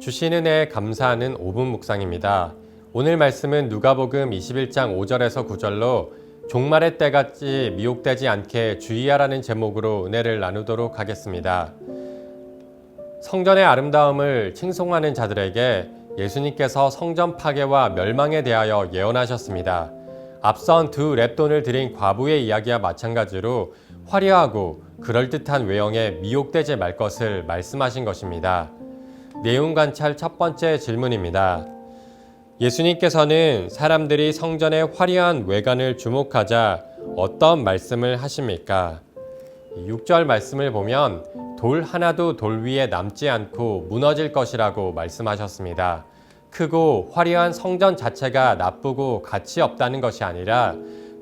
주시는 애 감사하는 5분 묵상입니다. 오늘 말씀은 누가복음 21장 5절에서 9절로 종말의 때같이 미혹되지 않게 주의하라는 제목으로 은혜를 나누도록 하겠습니다. 성전의 아름다움을 칭송하는 자들에게 예수님께서 성전 파괴와 멸망에 대하여 예언하셨습니다. 앞선 두 랩돈을 드린 과부의 이야기와 마찬가지로 화려하고 그럴듯한 외형에 미혹되지 말 것을 말씀하신 것입니다. 내용 관찰 첫 번째 질문입니다. 예수님께서는 사람들이 성전의 화려한 외관을 주목하자 어떤 말씀을 하십니까? 6절 말씀을 보면 돌 하나도 돌 위에 남지 않고 무너질 것이라고 말씀하셨습니다. 크고 화려한 성전 자체가 나쁘고 가치 없다는 것이 아니라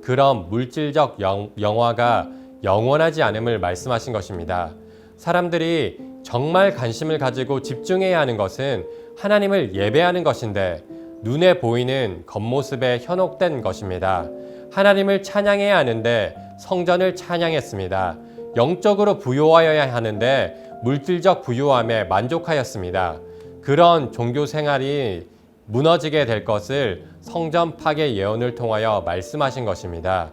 그런 물질적 영화가 영원하지 않음을 말씀하신 것입니다. 사람들이 정말 관심을 가지고 집중해야 하는 것은 하나님을 예배하는 것인데 눈에 보이는 겉모습에 현혹된 것입니다. 하나님을 찬양해야 하는데 성전을 찬양했습니다. 영적으로 부유하여야 하는데 물질적 부유함에 만족하였습니다. 그런 종교 생활이 무너지게 될 것을 성전 파괴 예언을 통하여 말씀하신 것입니다.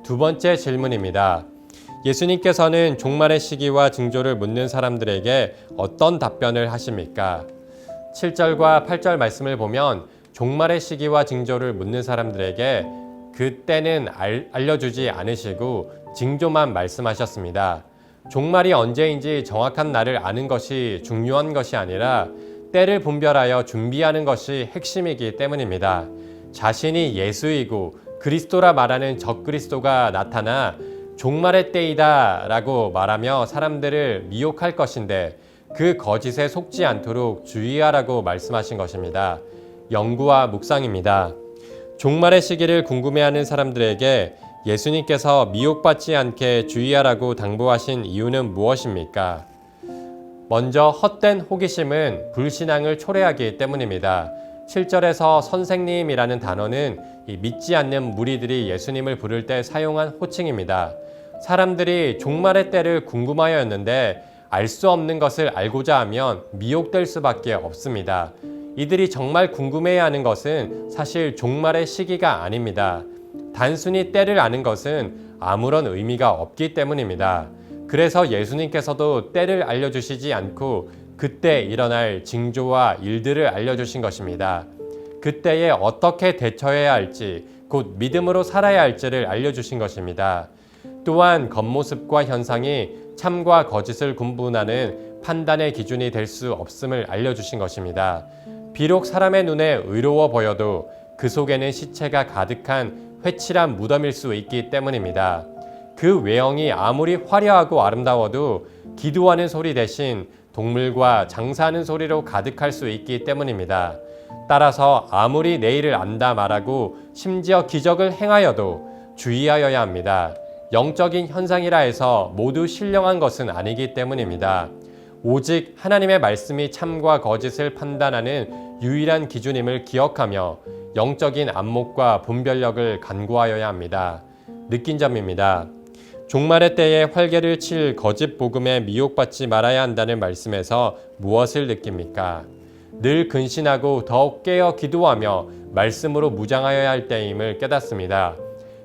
두 번째 질문입니다. 예수님께서는 종말의 시기와 징조를 묻는 사람들에게 어떤 답변을 하십니까? 7절과 8절 말씀을 보면 종말의 시기와 징조를 묻는 사람들에게 그 때는 알려주지 않으시고 징조만 말씀하셨습니다. 종말이 언제인지 정확한 날을 아는 것이 중요한 것이 아니라 때를 분별하여 준비하는 것이 핵심이기 때문입니다. 자신이 예수이고 그리스도라 말하는 적그리스도가 나타나 종말의 때이다 라고 말하며 사람들을 미혹할 것인데 그 거짓에 속지 않도록 주의하라고 말씀하신 것입니다. 연구와 묵상입니다. 종말의 시기를 궁금해하는 사람들에게 예수님께서 미혹받지 않게 주의하라고 당부하신 이유는 무엇입니까? 먼저 헛된 호기심은 불신앙을 초래하기 때문입니다. 7절에서 선생님이라는 단어는 믿지 않는 무리들이 예수님을 부를 때 사용한 호칭입니다. 사람들이 종말의 때를 궁금하였는데 알 수 없는 것을 알고자 하면 미혹될 수밖에 없습니다. 이들이 정말 궁금해야 하는 것은 사실 종말의 시기가 아닙니다. 단순히 때를 아는 것은 아무런 의미가 없기 때문입니다. 그래서 예수님께서도 때를 알려주시지 않고 그때 일어날 징조와 일들을 알려주신 것입니다. 그때에 어떻게 대처해야 할지, 곧 믿음으로 살아야 할지를 알려주신 것입니다. 또한 겉모습과 현상이 참과 거짓을 구분하는 판단의 기준이 될 수 없음을 알려주신 것입니다. 비록 사람의 눈에 의로워 보여도 그 속에는 시체가 가득한 회칠한 무덤일 수 있기 때문입니다. 그 외형이 아무리 화려하고 아름다워도 기도하는 소리 대신 동물과 장사하는 소리로 가득할 수 있기 때문입니다. 따라서 아무리 내일을 안다 말하고 심지어 기적을 행하여도 주의하여야 합니다. 영적인 현상이라 해서 모두 신령한 것은 아니기 때문입니다. 오직 하나님의 말씀이 참과 거짓을 판단하는 유일한 기준임을 기억하며 영적인 안목과 분별력을 간구하여야 합니다. 느낀 점입니다. 종말의 때에 활개를 칠 거짓 복음에 미혹받지 말아야 한다는 말씀에서 무엇을 느낍니까? 늘 근신하고 더욱 깨어 기도하며 말씀으로 무장하여야 할 때임을 깨닫습니다.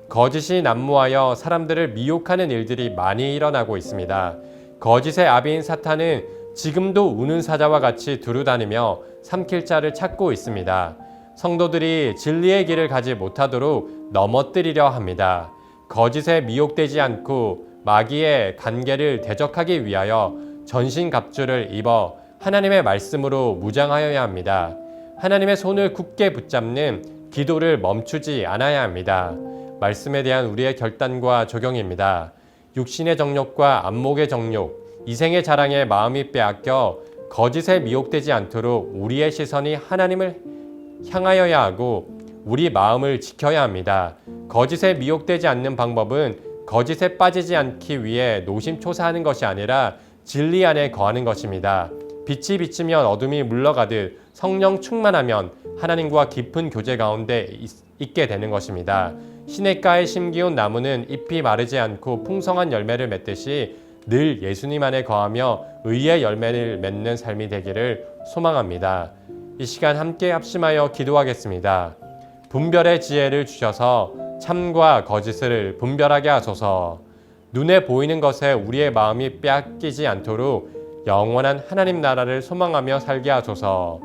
거짓이 난무하여 사람들을 미혹하는 일들이 많이 일어나고 있습니다. 거짓의 아비인 사탄은 지금도 우는 사자와 같이 두루다니며 삼킬 자를 찾고 있습니다. 성도들이 진리의 길을 가지 못하도록 넘어뜨리려 합니다. 거짓에 미혹되지 않고 마귀의 관계를 대적하기 위하여 전신갑주를 입어 하나님의 말씀으로 무장하여야 합니다. 하나님의 손을 굳게 붙잡는 기도를 멈추지 않아야 합니다. 말씀에 대한 우리의 결단과 적용입니다. 육신의 정욕과 안목의 정욕, 이생의 자랑에 마음이 빼앗겨 거짓에 미혹되지 않도록 우리의 시선이 하나님을 향하여야 하고 우리 마음을 지켜야 합니다. 거짓에 미혹되지 않는 방법은 거짓에 빠지지 않기 위해 노심초사하는 것이 아니라 진리 안에 거하는 것입니다. 빛이 비치면 어둠이 물러가듯 성령 충만하면 하나님과 깊은 교제 가운데 있게 되는 것입니다. 시냇가에 심기운 나무는 잎이 마르지 않고 풍성한 열매를 맺듯이 늘 예수님 안에 거하며 의의 열매를 맺는 삶이 되기를 소망합니다. 이 시간 함께 합심하여 기도하겠습니다. 분별의 지혜를 주셔서 참과 거짓을 분별하게 하소서. 눈에 보이는 것에 우리의 마음이 빼앗기지 않도록 영원한 하나님 나라를 소망하며 살게 하소서.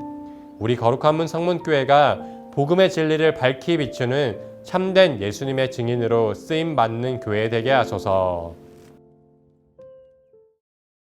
우리 거룩한 문 성문교회가 복음의 진리를 밝히 비추는 참된 예수님의 증인으로 쓰임받는 교회 되게 하소서.